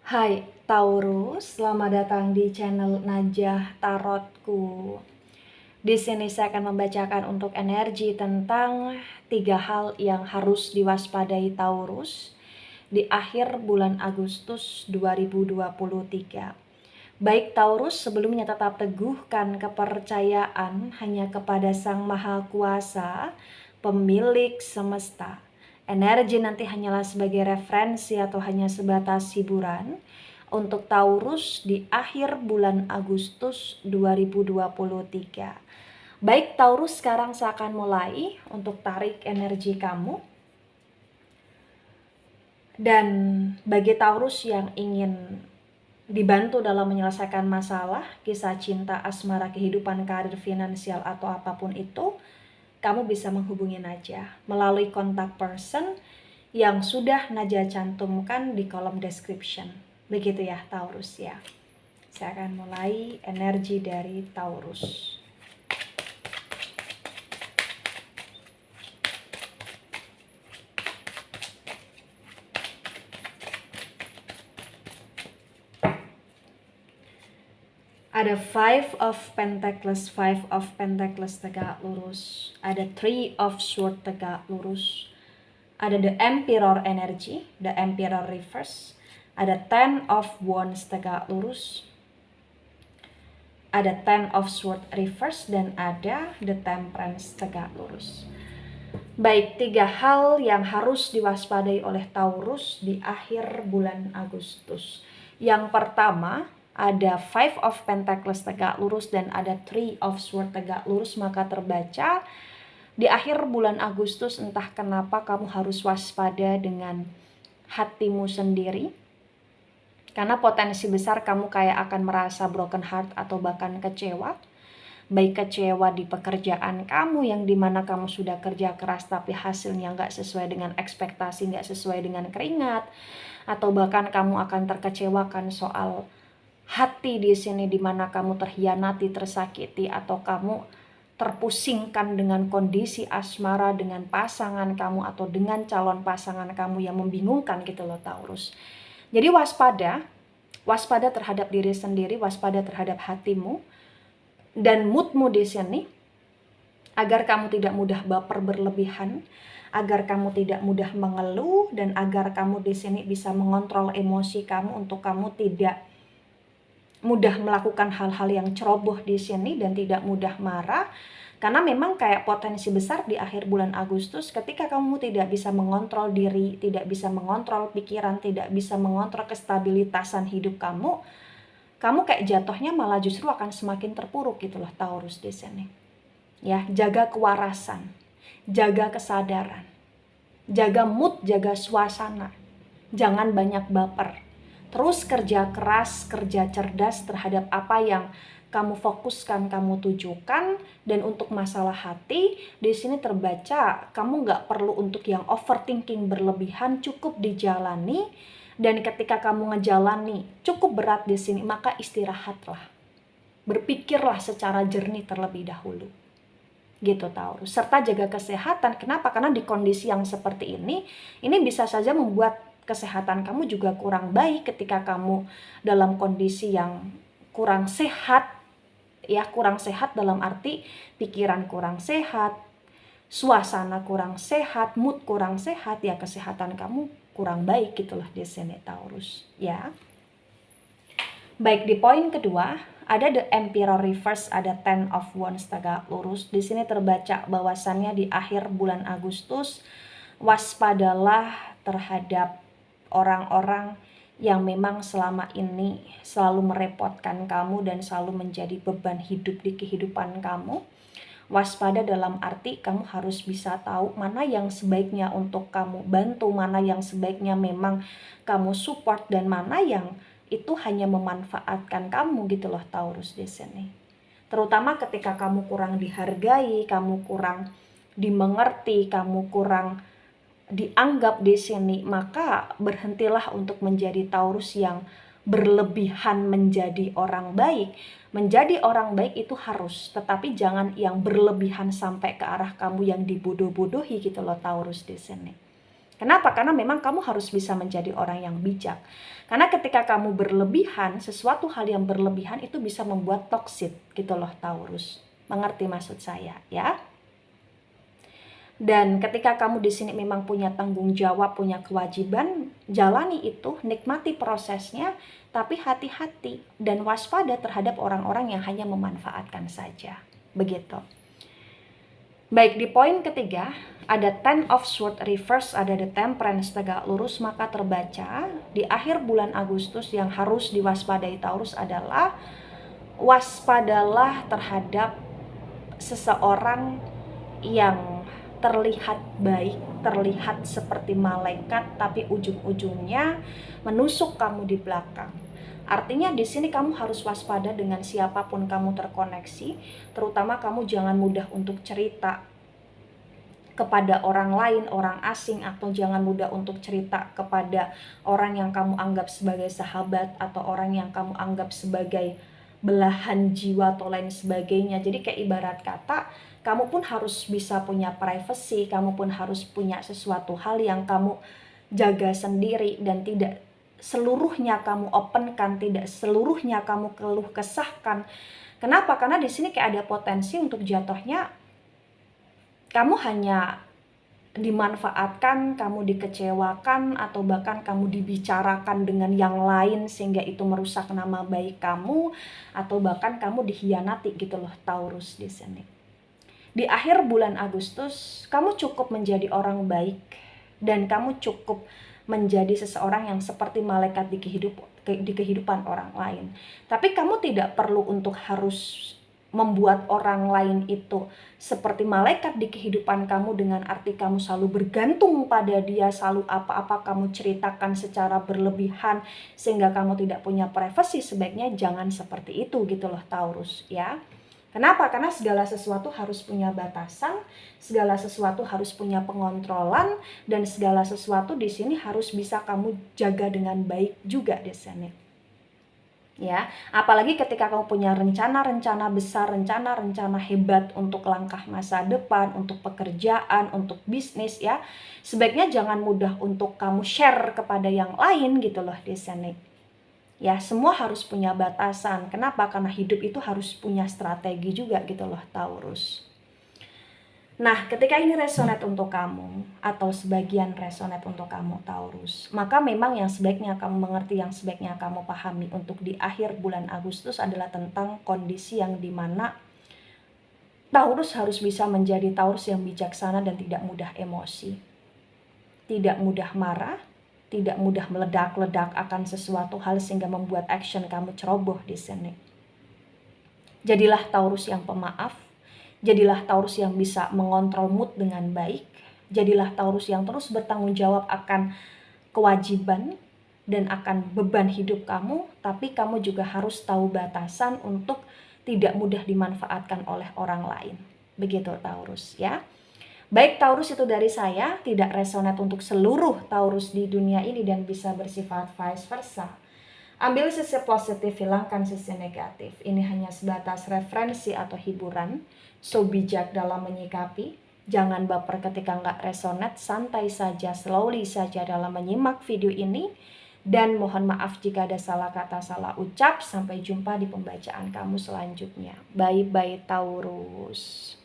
Hai Taurus, selamat datang di channel Najah Tarotku. Di sini saya akan membacakan untuk energi tentang 3 hal yang harus diwaspadai Taurus di akhir bulan Agustus 2023. Baik Taurus, sebelumnya tetap teguhkan kepercayaan hanya kepada Sang Maha Kuasa, pemilik semesta. Energi nanti hanyalah sebagai referensi atau hanya sebatas hiburan untuk Taurus di akhir bulan Agustus 2023. Baik Taurus, sekarang saya akan mulai untuk tarik energi kamu. Dan bagi Taurus yang ingin dibantu dalam menyelesaikan masalah, kisah cinta, asmara, kehidupan, karir, finansial, atau apapun itu, kamu bisa menghubungi Najah melalui kontak person yang sudah Najah cantumkan di kolom description. Begitu ya Taurus ya. Saya akan mulai energi dari Taurus. Ada 5 of Pentacles tegak lurus. Ada 3 of Swords tegak lurus. Ada the Emperor energy, the Emperor reverse. Ada 10 of Wands tegak lurus. Ada 10 of Swords reverse dan ada the Temperance tegak lurus. Baik, 3 hal yang harus diwaspadai oleh Taurus di akhir bulan Agustus. Yang pertama, ada 5 of Pentacles tegak lurus dan ada 3 of Swords tegak lurus, maka terbaca di akhir bulan Agustus entah kenapa kamu harus waspada dengan hatimu sendiri. Karena potensi besar kamu kayak akan merasa broken heart atau bahkan kecewa. Baik kecewa di pekerjaan kamu yang dimana kamu sudah kerja keras tapi hasilnya nggak sesuai dengan ekspektasi, nggak sesuai dengan keringat. Atau bahkan kamu akan terkecewakan soal hati di sini dimana kamu terhianati, tersakiti, atau kamu terpusingkan dengan kondisi asmara dengan pasangan kamu atau dengan calon pasangan kamu yang membingungkan gitu loh Taurus. Jadi waspada terhadap diri sendiri, waspada terhadap hatimu dan moodmu di sini agar kamu tidak mudah baper berlebihan, agar kamu tidak mudah mengeluh, dan agar kamu di sini bisa mengontrol emosi kamu untuk kamu tidak mudah melakukan hal-hal yang ceroboh di sini dan tidak mudah marah. Karena memang kayak potensi besar di akhir bulan Agustus ketika kamu tidak bisa mengontrol diri, tidak bisa mengontrol pikiran, tidak bisa mengontrol kestabilitasan hidup kamu kayak jatuhnya malah justru akan semakin terpuruk gitu loh Taurus di sini. Ya, jaga kewarasan, jaga kesadaran, jaga mood, jaga suasana. Jangan banyak baper. Terus kerja keras, kerja cerdas terhadap apa yang kamu fokuskan, kamu tujukan. Dan untuk masalah hati, di sini terbaca kamu nggak perlu untuk yang overthinking berlebihan, cukup dijalani. Dan ketika kamu ngejalani cukup berat di sini, maka istirahatlah. Berpikirlah secara jernih terlebih dahulu. Gitu Taurus. Serta jaga kesehatan. Kenapa? Karena di kondisi yang seperti ini bisa saja membuat kesehatan kamu juga kurang baik ketika kamu dalam kondisi yang kurang sehat. Ya, kurang sehat dalam arti pikiran kurang sehat, suasana kurang sehat, mood kurang sehat, ya kesehatan kamu kurang baik gitulah di sini Taurus, ya. Baik, di poin kedua ada the Emperor reverse, ada 10 of Wands tegak lurus. Di sini terbaca bahwasannya di akhir bulan Agustus waspadalah terhadap orang-orang yang memang selama ini selalu merepotkan kamu dan selalu menjadi beban hidup di kehidupan kamu. Waspada dalam arti kamu harus bisa tahu mana yang sebaiknya untuk kamu bantu, mana yang sebaiknya memang kamu support, dan mana yang itu hanya memanfaatkan kamu gitu loh Taurus di sini. Terutama ketika kamu kurang dihargai, kamu kurang dimengerti, kamu kurang dianggap di sini, maka berhentilah untuk menjadi Taurus yang berlebihan menjadi orang baik. Menjadi orang baik itu harus, tetapi jangan yang berlebihan sampai ke arah kamu yang dibodoh-bodohi gitu loh Taurus di sini. Kenapa? Karena memang kamu harus bisa menjadi orang yang bijak. Karena ketika kamu berlebihan, sesuatu hal yang berlebihan itu bisa membuat toksik gitu loh Taurus. Mengerti maksud saya ya? Dan ketika kamu di sini memang punya tanggung jawab, punya kewajiban, jalani itu, nikmati prosesnya, tapi hati-hati dan waspada terhadap orang-orang yang hanya memanfaatkan saja. Begitu. Baik, di poin ketiga, ada Ten of Swords reverse, ada The Temperance tegak lurus, maka terbaca di akhir bulan Agustus yang harus diwaspadai Taurus adalah waspadalah terhadap seseorang yang terlihat baik, terlihat seperti malaikat, tapi ujung-ujungnya menusuk kamu di belakang. Artinya di sini kamu harus waspada dengan siapapun kamu terkoneksi, terutama kamu jangan mudah untuk cerita kepada orang lain, orang asing, atau jangan mudah untuk cerita kepada orang yang kamu anggap sebagai sahabat atau orang yang kamu anggap sebagai belahan jiwa atau lain sebagainya. Jadi kayak ibarat kata, kamu pun harus bisa punya privacy, kamu pun harus punya sesuatu hal yang kamu jaga sendiri dan tidak seluruhnya kamu openkan, tidak seluruhnya kamu keluh kesahkan. Kenapa? Karena di sini kayak ada potensi untuk jatuhnya kamu hanya dimanfaatkan, kamu dikecewakan, atau bahkan kamu dibicarakan dengan yang lain sehingga itu merusak nama baik kamu, atau bahkan kamu dikhianati gitu loh Taurus di sini. Di akhir bulan Agustus, kamu cukup menjadi orang baik dan kamu cukup menjadi seseorang yang seperti malaikat di kehidupan orang lain. Tapi kamu tidak perlu untuk harus membuat orang lain itu seperti malaikat di kehidupan kamu dengan arti kamu selalu bergantung pada dia, selalu apa-apa kamu ceritakan secara berlebihan sehingga kamu tidak punya privasi. Sebaiknya jangan seperti itu gitu loh Taurus ya. Kenapa? Karena segala sesuatu harus punya batasan, segala sesuatu harus punya pengontrolan, dan segala sesuatu di sini harus bisa kamu jaga dengan baik juga di sini. Ya, apalagi ketika kamu punya rencana-rencana besar, rencana-rencana hebat untuk langkah masa depan, untuk pekerjaan, untuk bisnis ya, sebaiknya jangan mudah untuk kamu share kepada yang lain gitu loh di sini. Ya, semua harus punya batasan. Kenapa? Karena hidup itu harus punya strategi juga gitu loh Taurus. Nah, ketika ini resonate untuk kamu atau sebagian resonate untuk kamu Taurus, maka memang yang sebaiknya kamu mengerti, yang sebaiknya kamu pahami untuk di akhir bulan Agustus adalah tentang kondisi yang dimana Taurus harus bisa menjadi Taurus yang bijaksana dan tidak mudah emosi, tidak mudah marah, tidak mudah meledak-ledak akan sesuatu hal sehingga membuat action kamu ceroboh di sini. Jadilah Taurus yang pemaaf, jadilah Taurus yang bisa mengontrol mood dengan baik, jadilah Taurus yang terus bertanggung jawab akan kewajiban dan akan beban hidup kamu, tapi kamu juga harus tahu batasan untuk tidak mudah dimanfaatkan oleh orang lain. Begitu Taurus ya. Baik Taurus, itu dari saya, tidak resonate untuk seluruh Taurus di dunia ini dan bisa bersifat vice versa. Ambil sisi positif, hilangkan sisi negatif. Ini hanya sebatas referensi atau hiburan. So bijak dalam menyikapi. Jangan baper ketika nggak resonate, santai saja, slowly saja dalam menyimak video ini. Dan mohon maaf jika ada salah kata, salah ucap. Sampai jumpa di pembacaan kamu selanjutnya. Bye-bye Taurus.